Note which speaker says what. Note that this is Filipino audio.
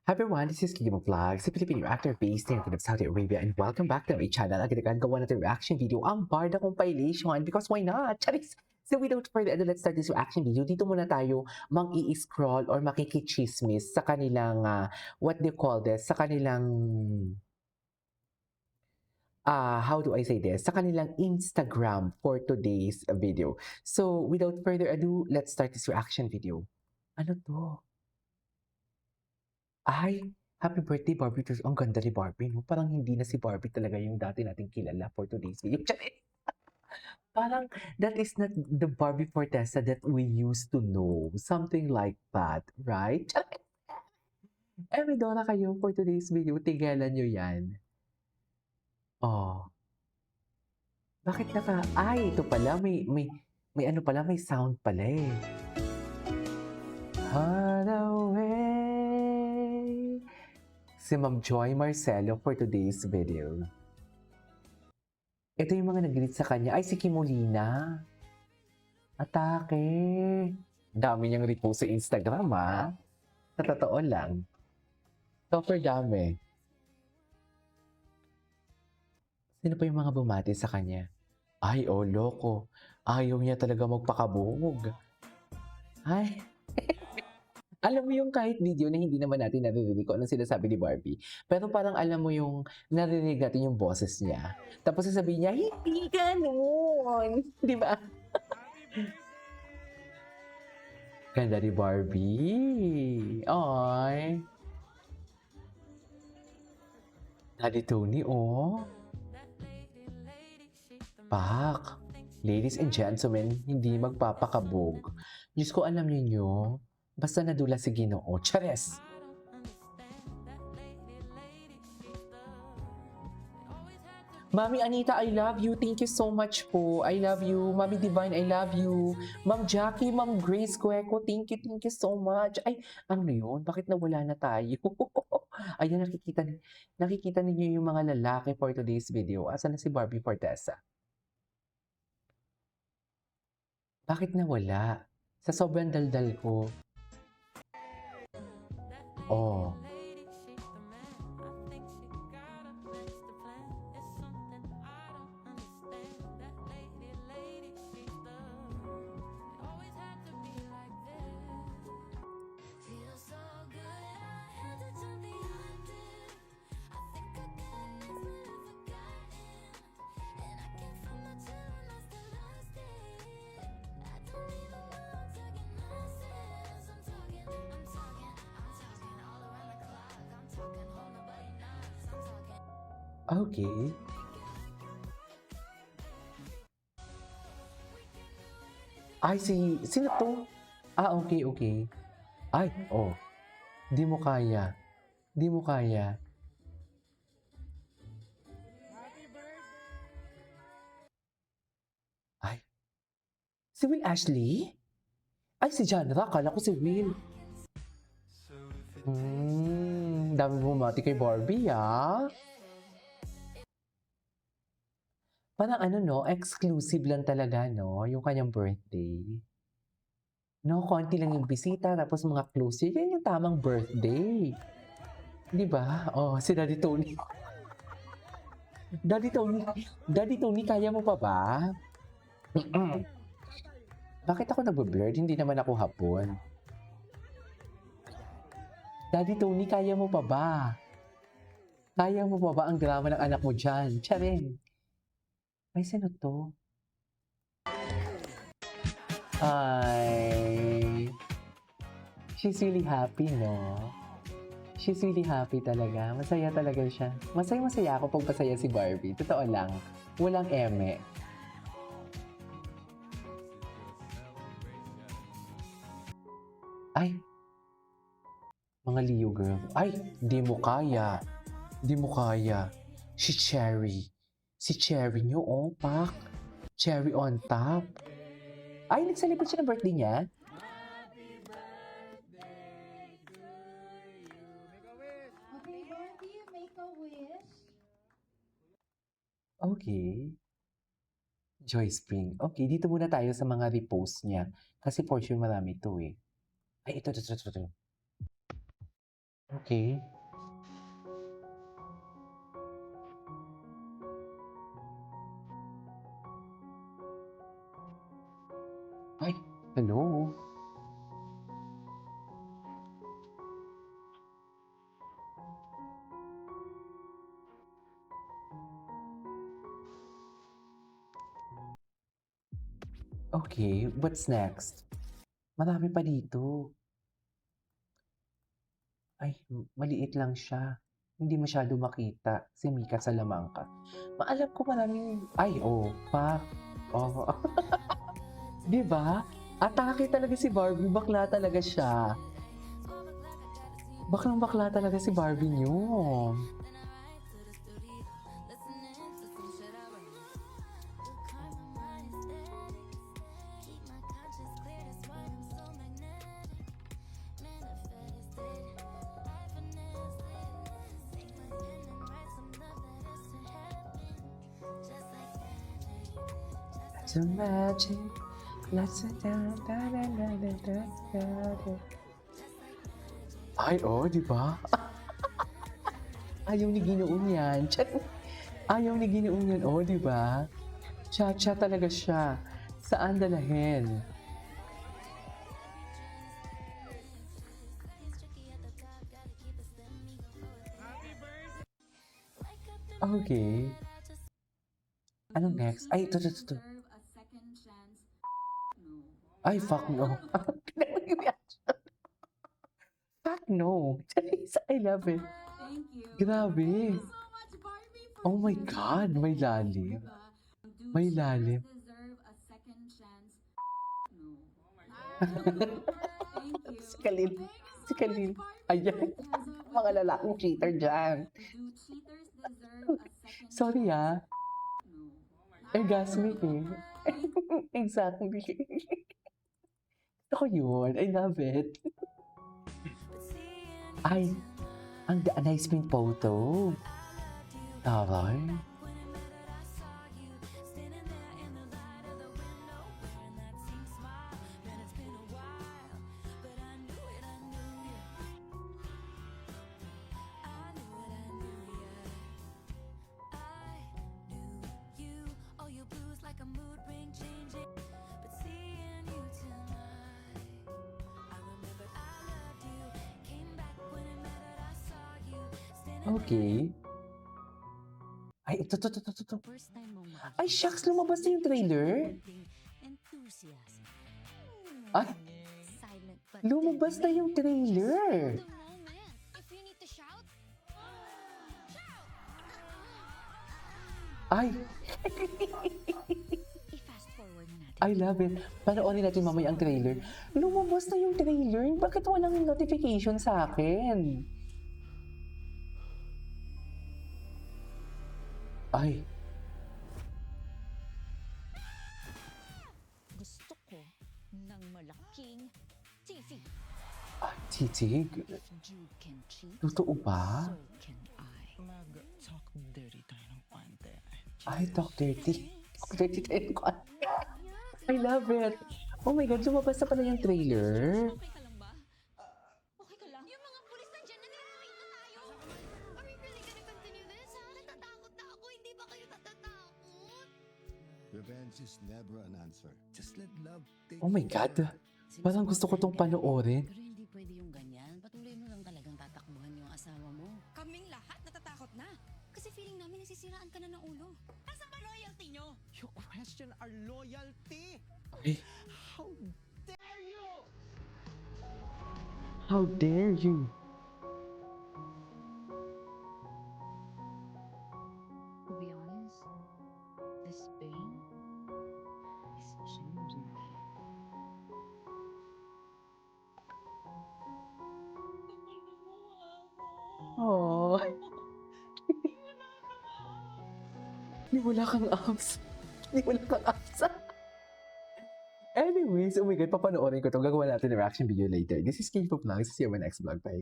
Speaker 1: Hi everyone, this is Kimo Vlogs, a Filipino actor based in Saudi Arabia, and welcome back to my channel. Agad gawa natin reaction video ang Barda compilation because why not? Charis! So without further ado, let's start this reaction video. Dito muna tayo mang-i-scroll or makikichismis sa kanilang, what do you call this? Sa kanilang, how do I say this? Sa kanilang Instagram for today's video. So without further ado, let's start this reaction video. Ano to? Ay, happy birthday Barbie. Ang ganda ni Barbie 'no, parang hindi na si Barbie talaga yung dati nating kilala for today's video. Charis! Parang that is not the Barbie Fortesa that we used to know, something like that, right? Charis! May Dora kayo for today's video, tigilan niyo 'yan. Oh, bakit ito pala may ano pala, may sound pala, eh. Runaway. Si Ma'am Joy Marcelo for today's video. Ito yung mga nag-greet sa kanya. Ay, si Kimolina. Atake. Dami niyang repost sa Instagram, ha? Sa totoo lang. Super dami. Sino pa yung mga bumati sa kanya? Ay, oh, loko. Ayaw niya talaga magpakabog. Ay. Alam mo yung kahit video na hindi naman natin naririnig kung anong sinasabi ni Barbie, pero parang alam mo yung naririnig natin yung boses niya. Tapos sasabihin niya, hindi ganun. Di ba? Ganda ni Barbie. Ay. Daddy Tony, oh. Pak. Ladies and gentlemen, hindi magpapakabog. Diyos ko, alam niyo, basta nadula si Ginoo. Chares! Mami Anita, I love you. Thank you so much po. I love you. Mami Divine, I love you. Ma'am Jackie, Ma'am Grace Cueco, thank you so much. Ay, ano yun? Bakit nawala na tayo? Ayan, nakikita ninyo yung mga lalaki for today's video. Asan na si Barbie Fortesa? Bakit nawala? Sa sobrang daldal ko. Oh. Okay. Ay, sino to? Okay. Ay, oh. Di mo kaya. Di mo kaya. Ay. Si Will Ashley? Ay, si Janra. Kala ko si Will. Dami bumati kay Barbie, ah. Parang ano, no, exclusive lang talaga, no, yung kanyang birthday. No, konti lang yung bisita, tapos mga close. Yan yung tamang birthday. Di ba? Oh, si Daddy Tony. Daddy Tony, kaya mo pa ba? Bakit ako nagbe-blurred? Hindi naman ako hapon. Daddy Tony, kaya mo pa ba? Kaya mo pa ba ang drama ng anak mo dyan? Charing. Ay, sino to? Ay. She's really happy, no? She's really happy talaga. Masaya talaga siya. Masaya ako pag masaya si Barbie. Totoo lang. Walang eme. Ay. Mga Leo girl. Ay, di mo kaya. Di mo kaya. Si Cherry. Si Cherry nyo, oh, pak. Cherry on top. Ay, nag-celebrate siya ng birthday niya?
Speaker 2: Okay, Barbie, make a wish.
Speaker 1: Okay. Joy Spring. Okay, dito muna tayo sa mga repost niya. Kasi for sure marami ito, eh. Ay, ito. Okay. Ay, hello. Okay, what's next? Marami pa dito. Ay, maliit lang siya. Hindi masyado makita. Si Mika Salamanca. Maalam ko maraming... Ay, oh, pa. Oh. Di ba? Atake talaga si Barbie. Bakla talaga siya. Baklang bakla talaga si Barbie niyo. It's a magic. Let's da da da da da da da. Ay, oh, di ba? Ayaw ni Ginoong yan. Ayaw ni Ginoong yan, oh, di ba? Cha-cha talaga siya. Saan dalahin? Okay. Anong next? Ay, ito. Ay, fuck no. Fuck no. I love it.
Speaker 2: Thank you.
Speaker 1: Grabe.
Speaker 2: Thank you so much, Barbie, for
Speaker 1: Oh my
Speaker 2: choosing
Speaker 1: God,
Speaker 2: me.
Speaker 1: may lalim.
Speaker 2: Diba? Do
Speaker 1: May
Speaker 2: cheaters
Speaker 1: lalim.
Speaker 2: deserve a second chance? No. Thank you.
Speaker 1: Si Khalil.
Speaker 2: Thank you
Speaker 1: Si
Speaker 2: so
Speaker 1: Khalil.
Speaker 2: much, Barbie.
Speaker 1: Ayan.
Speaker 2: Yes,
Speaker 1: Mga lalaking cheater dyan.
Speaker 2: Do cheaters deserve a second
Speaker 1: Sorry
Speaker 2: chance?
Speaker 1: ah.
Speaker 2: No.
Speaker 1: Orgasmic eh. Exactly. Ako yun. I love it. Ay, a nice print photo. Taray. Okay. Ay, ito.
Speaker 3: First time mong
Speaker 1: Ay, shucks, lumabas na yung trailer.
Speaker 3: enthusiasm.
Speaker 1: Ay,
Speaker 3: Silent but
Speaker 1: lumabas na yung trailer.
Speaker 3: the moment. If you need to shout,
Speaker 1: Ay,
Speaker 3: i-fast forward na natin.
Speaker 1: I love it. Panoorin natin mamaya ang trailer. Lumabas na yung trailer. Bakit walang notification sa akin? Ay,
Speaker 3: Gusto ko ng malaking TV.
Speaker 1: titig.
Speaker 3: If Jude can cheat,
Speaker 1: Totoo ba?
Speaker 3: so can I.
Speaker 4: Mag-talk dirty tayo ng konti.
Speaker 1: Ay, talk dirty. Talk dirty tayo ko. I love it. Oh my God, lumabas na pala yung trailer.
Speaker 3: Okay ka lang ba? Okay ka lang? Yung mga pulis nandiyan na nilalakita tayo. Are we really gonna continue this, ha? Natatakot na ako. Hindi ba kayo natatakot?
Speaker 5: Revenge is never an answer. Just let love take
Speaker 1: Oh my God. Parang gusto ko tong panoorin.
Speaker 6: Pero hindi pwede yung ganyan. Patuloy mo lang talagang tatakbuhan yung asawa mo.
Speaker 3: Kaming lahat natatakot na.
Speaker 6: Kasi feeling namin nasisiraan ka na ng ulo.
Speaker 3: Asan ba loyalty nyo?
Speaker 4: You question our loyalty!
Speaker 1: Ay,
Speaker 4: How dare you!
Speaker 1: how dare you?
Speaker 6: To be honest, this pain is changing me.
Speaker 1: Oh. Di wala kang abs. Di wala kang abs. Anyways, oh my God, papanoorin ko to. Gagawa natin ng reaction video later. This is K-Pop Vlogs. See you on my next vlog. Bye.